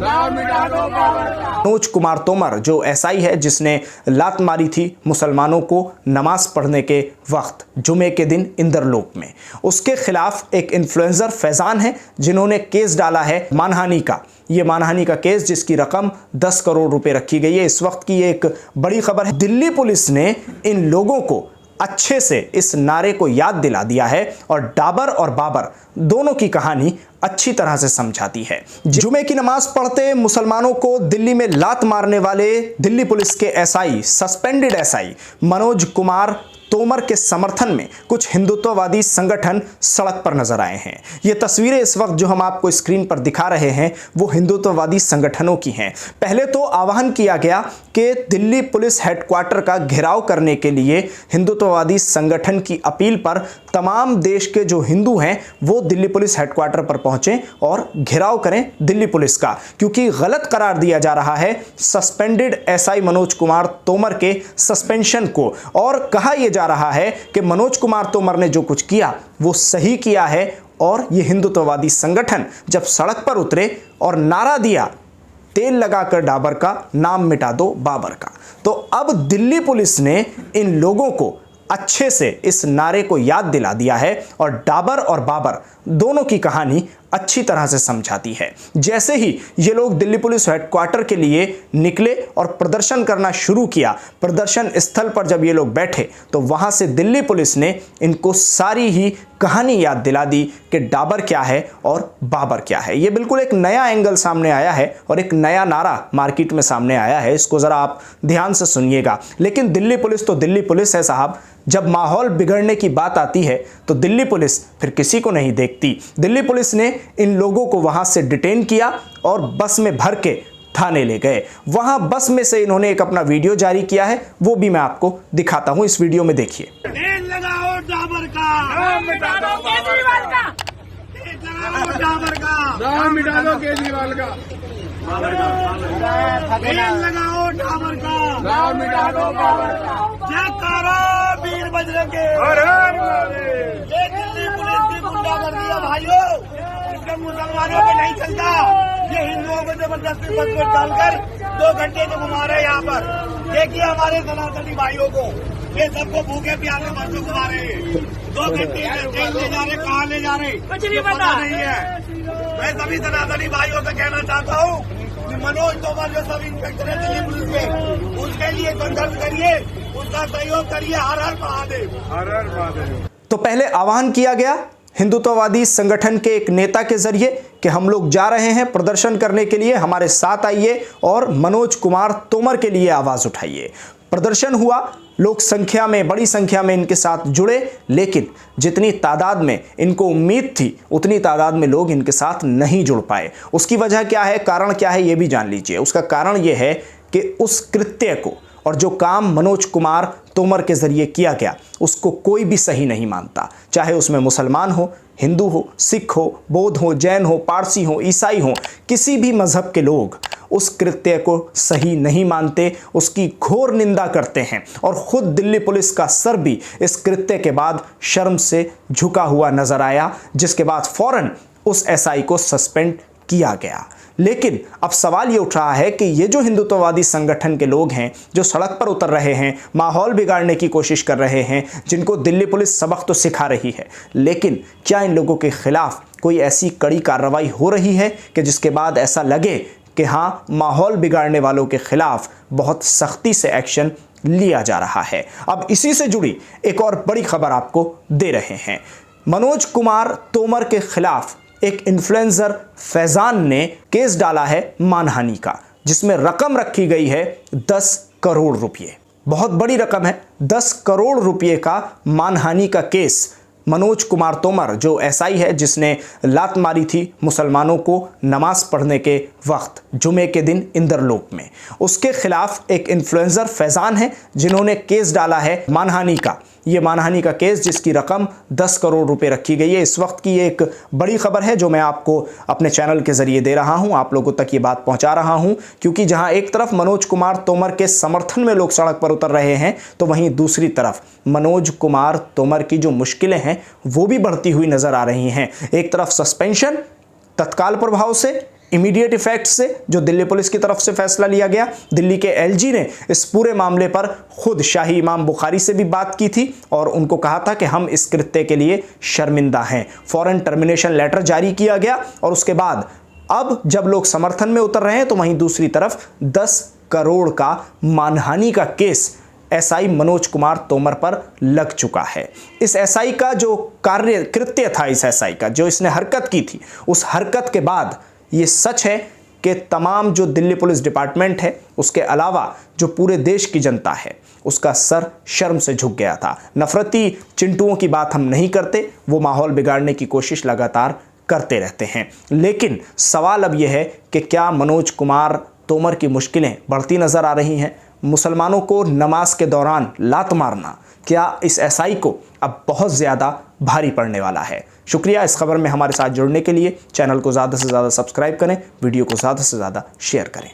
मनोज कुमार तोमर जो एसआई है जिसने लात मारी थी मुसलमानों को नमाज पढ़ने के वक्त जुमे के दिन इंद्रलोक में, उसके खिलाफ एक इन्फ्लुएंसर फैजान है जिन्होंने केस डाला है मानहानि का। ये मानहानि का केस जिसकी रकम 10 करोड़ रुपए रखी गई है। इस वक्त की ये एक बड़ी खबर है। दिल्ली पुलिस ने इन लोगों को अच्छे से इस नारे को याद दिला दिया है और डाबर और बाबर दोनों की कहानी अच्छी तरह से समझाती है। जुमे की नमाज पढ़ते मुसलमानों को दिल्ली में लात मारने वाले दिल्ली पुलिस के SI, suspended SI Manoj Kumar Tomar के समर्थन में कुछ हिंदुत्ववादी संगठन सड़क पर नजर आए हैं। ये तस्वीरें इस वक्त जो हम आपको स्क्रीन पर दिखा रहे हैं वो हिंदुत्ववादी संगठनों की हैं। पहले तो आह्वान किया गया कि दिल्ली पुलिस हेडक्वार्टर का घेराव करने के लिए हिंदुत्ववादी संगठन की अपील पर तमाम देश के जो हिंदू हैं वो दिल्ली पुलिस हेडक्वार्टर पर पहुंचें और घेराव करें दिल्ली पुलिस का, क्योंकि गलत करार दिया जा रहा है सस्पेंडेड एसआई मनोज कुमार तोमर के सस्पेंशन को। और कहा यह जा रहा है कि मनोज कुमार तोमर ने जो कुछ किया वो सही किया है और ये हिंदुत्ववादी संगठन जब सड़क पर उतरे और नारा दिया तेल लगाकर डाबर का, नाम मिटा दो बाबर का, तो अब दिल्ली पुलिस ने इन लोगों को अच्छे से इस नारे को याद दिला दिया है और डाबर और बाबर दोनों की कहानी अच्छी तरह से समझाती है। जैसे ही ये लोग दिल्ली पुलिस हेडक्वार्टर के लिए निकले और प्रदर्शन करना शुरू किया, प्रदर्शन स्थल पर जब ये लोग बैठे तो वहां से दिल्ली पुलिस ने इनको सारी ही कहानी याद दिला दी कि डाबर क्या है और बाबर क्या है। ये बिल्कुल एक नया एंगल सामने आया है और एक नया नारा मार्केट में सामने आया है। इसको जरा आप ध्यान से सुनिएगा। लेकिन दिल्ली पुलिस तो दिल्ली पुलिस है साहब, जब माहौल बिगड़ने की बात आती है तो दिल्ली पुलिस फिर किसी को नहीं देखती। दिल्ली पुलिस ने इन लोगों को वहां से डिटेन किया और बस में भर के थाने ले गए। वहां बस में से इन्होंने एक अपना वीडियो जारी किया है, वो भी मैं आपको दिखाता हूं। इस वीडियो में देखिए। तेल लगाओ डाबर का, नाम मिटा दो केजरीवाल का, तेल लगाओ डाबर का, नाम मिटा दो केजरीवाल का, तेल लगाओ डाबर का, नाम मिटा दो बाबर का, जयकारा वीर बजरंगी, ये दिल्ली पुलिस की गुंडागर्दी है भाइयों, इसका मुसलमानों पे नहीं चलता। ये हिंदुओं को जबरदस्ती बस में डालकर 2 घंटे से घुमा रहे हैं यहाँ पर। देखिए हमारे सनातनी भाइयों को, ये सबको भूखे प्यासे बच्चों को मारे 2 घंटे जेल ले जा रहे, कहाँ ले जा रहे पता नहीं है। मैं सभी सनातनी भाइयों से कहना चाहता हूँ कि मनोज तोमर जो सब इंस्पेक्टर है दिल्ली पुलिस के, उसके लिए संघर्ष करिए, उसका सहयोग करिए। हर हर महादेव, हर हर महादेव। तो पहले आह्वान किया गया हिंदुत्ववादी संगठन के एक नेता के जरिए कि हम लोग जा रहे हैं प्रदर्शन करने के लिए, हमारे साथ आइए और मनोज कुमार तोमर के लिए आवाज उठाइए। प्रदर्शन हुआ, लोग संख्या में, बड़ी संख्या में इनके साथ जुड़े, लेकिन जितनी तादाद में इनको उम्मीद थी उतनी तादाद में लोग इनके साथ नहीं जुड़ पाए। उसकी वजह क्या है, कारण क्या है, ये भी जान लीजिए। उसका कारण ये है कि उस कृत्य को और जो काम मनोज कुमार तोमर के जरिए किया गया उसको कोई भी सही नहीं मानता, चाहे उसमें मुसलमान हो, हिंदू हो, सिख हो, बौद्ध हो, जैन हो, पारसी हो, ईसाई हो, किसी भी मजहब के लोग उस कृत्य को सही नहीं मानते, उसकी घोर निंदा करते हैं। और खुद दिल्ली पुलिस का सर भी इस कृत्य के बाद शर्म से झुका हुआ नजर आया, जिसके बाद फौरन उस एसआई को सस्पेंड किया गया। लेकिन अब सवाल ये उठ रहा है कि ये जो हिंदुत्ववादी संगठन के लोग हैं जो सड़क पर उतर रहे हैं, माहौल बिगाड़ने की कोशिश कर रहे हैं, जिनको दिल्ली पुलिस सबक तो सिखा रही है, लेकिन क्या इन लोगों के खिलाफ कोई ऐसी कड़ी कार्रवाई हो रही है कि जिसके बाद ऐसा लगे कि हाँ, माहौल बिगाड़ने वालों के खिलाफ बहुत सख्ती से एक्शन लिया जा रहा है। अब इसी से जुड़ी एक और बड़ी खबर आपको दे रहे हैं। मनोज कुमार तोमर के खिलाफ एक इन्फ्लुएंसर फैजान ने केस डाला है मानहानि का, जिसमें रकम रखी गई है 10 करोड़ रुपए। बहुत बड़ी रकम है। 10 करोड़ रुपए का मानहानि का केस मनोज कुमार तोमर जो एसआई है जिसने लात मारी थी मुसलमानों को नमाज पढ़ने के वक्त जुमे के दिन इंद्रलोक में, उसके खिलाफ एक इन्फ्लुएंसर फैजान है जिन्होंने केस डाला है मानहानि का। ये मानहानि का केस जिसकी रकम 10 करोड़ रुपए रखी गई है। इस वक्त की एक बड़ी खबर है जो मैं आपको अपने चैनल के जरिए दे रहा हूं, आप लोगों तक ये बात पहुंचा रहा हूं, क्योंकि जहां एक तरफ मनोज कुमार तोमर के समर्थन में लोग सड़क पर उतर रहे हैं, तो वहीं दूसरी तरफ मनोज कुमार तोमर की जो मुश्किलें हैं वो भी बढ़ती हुई नजर आ रही हैं। एक तरफ सस्पेंशन तत्काल प्रभाव से, इमीडिएट इफेक्ट से जो दिल्ली पुलिस की तरफ से फैसला लिया गया, दिल्ली के एलजी ने इस पूरे मामले पर खुद शाही इमाम बुखारी से भी बात की थी और उनको कहा था कि हम इस कृत्य के लिए शर्मिंदा हैं। फौरन टर्मिनेशन लेटर जारी किया गया और उसके बाद अब जब लोग समर्थन में उतर रहे हैं तो वहीं दूसरी तरफ 10 करोड़ का मानहानि का केस एसआई मनोज कुमार तोमर पर लग चुका है। इस एसआई का जो कृत्य था, इस एसआई का जो इसने हरकत की थी, उस हरकत के बाद ये सच है कि तमाम जो दिल्ली पुलिस डिपार्टमेंट है, उसके अलावा जो पूरे देश की जनता है, उसका सर शर्म से झुक गया था। नफरती चिंटुओं की बात हम नहीं करते, वो माहौल बिगाड़ने की कोशिश लगातार करते रहते हैं। लेकिन सवाल अब यह है कि क्या मनोज कुमार तोमर की मुश्किलें बढ़ती नजर आ रही हैं? मुसलमानों को नमाज के दौरान लात मारना क्या इस एसआई को अब बहुत ज़्यादा भारी पड़ने वाला है? शुक्रिया इस खबर में हमारे साथ जुड़ने के लिए। चैनल को ज़्यादा से ज़्यादा सब्सक्राइब करें, वीडियो को ज़्यादा से ज़्यादा शेयर करें।